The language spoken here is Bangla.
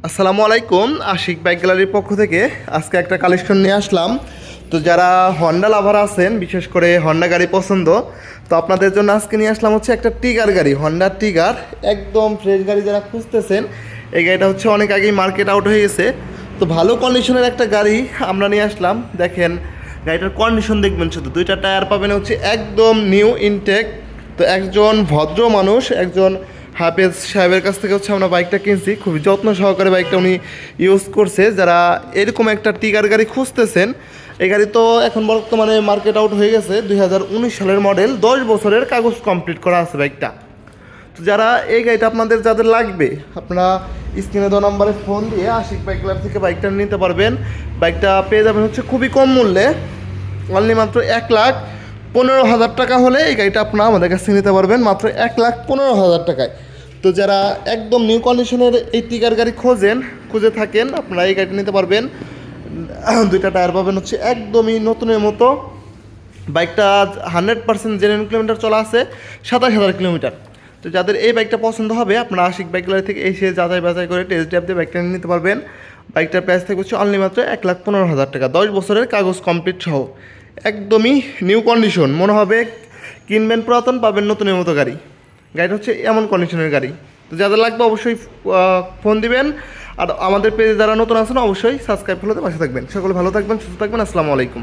আসসালামু আলাইকুম। আশিক বাইক গ্যালারির পক্ষ থেকে আজকে একটা কালেকশন নিয়ে আসলাম। তো যারা হন্ডা লাভার আছেন, বিশেষ করে হন্ডা গাড়ি পছন্দ, তো আপনাদের জন্য আজকে নিয়ে আসলাম হচ্ছে একটা টিগার গাড়ি, হন্ডা টিগার। একদম ফ্রেশ গাড়ি যারা খুঁজতেছেন, এই গাড়িটা হচ্ছে অনেক আগেই মার্কেট আউট হয়ে গেছে। তো ভালো কন্ডিশনের একটা গাড়ি আমরা নিয়ে আসলাম। দেখেন গাড়িটার কন্ডিশন দেখবেন, শুধু দুইটা টায়ার পাবেন হচ্ছে একদম নিউ ইনটেক। তো একজন ভদ্র মানুষ, একজন হাফেজ সাহেবের কাছ থেকে হচ্ছে আমরা বাইকটা কিনছি। খুবই যত্ন সহকারে বাইকটা উনি ইউজ করছে। যারা এরকম একটা টিগার গাড়ি খুঁজতেছেন, এই গাড়ি তো এখন বর্তমানে মার্কেট আউট হয়ে গেছে। 2019 সালের মডেল, 10 বছরের কাগজ কমপ্লিট করা আছে বাইকটা। তো যারা এই গাড়িটা আপনাদের যাদের লাগবে, আপনারা স্ক্রিনে দেওয়া নাম্বারে ফোন দিয়ে আশিক বাইক ক্লাব থেকে বাইকটা নিতে পারবেন। বাইকটা পেয়ে যাবেন হচ্ছে খুবই কম মূল্যে, অনলি মাত্র 1,15,000 টাকা হলে এই গাড়িটা আপনারা আমাদের কাছে নিতে পারবেন, মাত্র 1,15,000 টাকায়। তো যারা একদম নিউ কন্ডিশনের এই টিগার গাড়ি খুঁজে থাকেন, আপনারা এই গাড়িটা নিতে পারবেন। দুইটা টায়ার পাবেন হচ্ছে একদমই নতুনের মতো। বাইকটা 100% জেনুইন কিলোমিটার চলা আছে, 27,000 কিলোমিটার। তো যাদের এই বাইকটা পছন্দ হবে, আপনারা আশিক বাইক গ্যালারি থেকে এসে যাচাই বাছাই করে টেস্ট ড্রাইভ দিয়ে বাইকটা নিতে পারবেন। বাইকটার প্রাইস থেকে হচ্ছে অনলি মাত্র 1,15,000 টাকা, 10 বছরের কাগজ কমপ্লিট সহ, একদমই নিউ কন্ডিশন। মনে হবে কিনবেন পুরাতন, পাবেন নতুনের মতো গাড়ি। গাড়িটা হচ্ছে এমন কন্ডিশনের গাড়ি। তো যাদের লাগবে অবশ্যই ফোন দিবেন। আর আমাদের পেজে যারা নতুন আছেন অবশ্যই সাবস্ক্রাইব ফলোতে পাশে থাকবেন। সকলে ভালো থাকবেন, সুস্থ থাকবেন। আসসালামু আলাইকুম।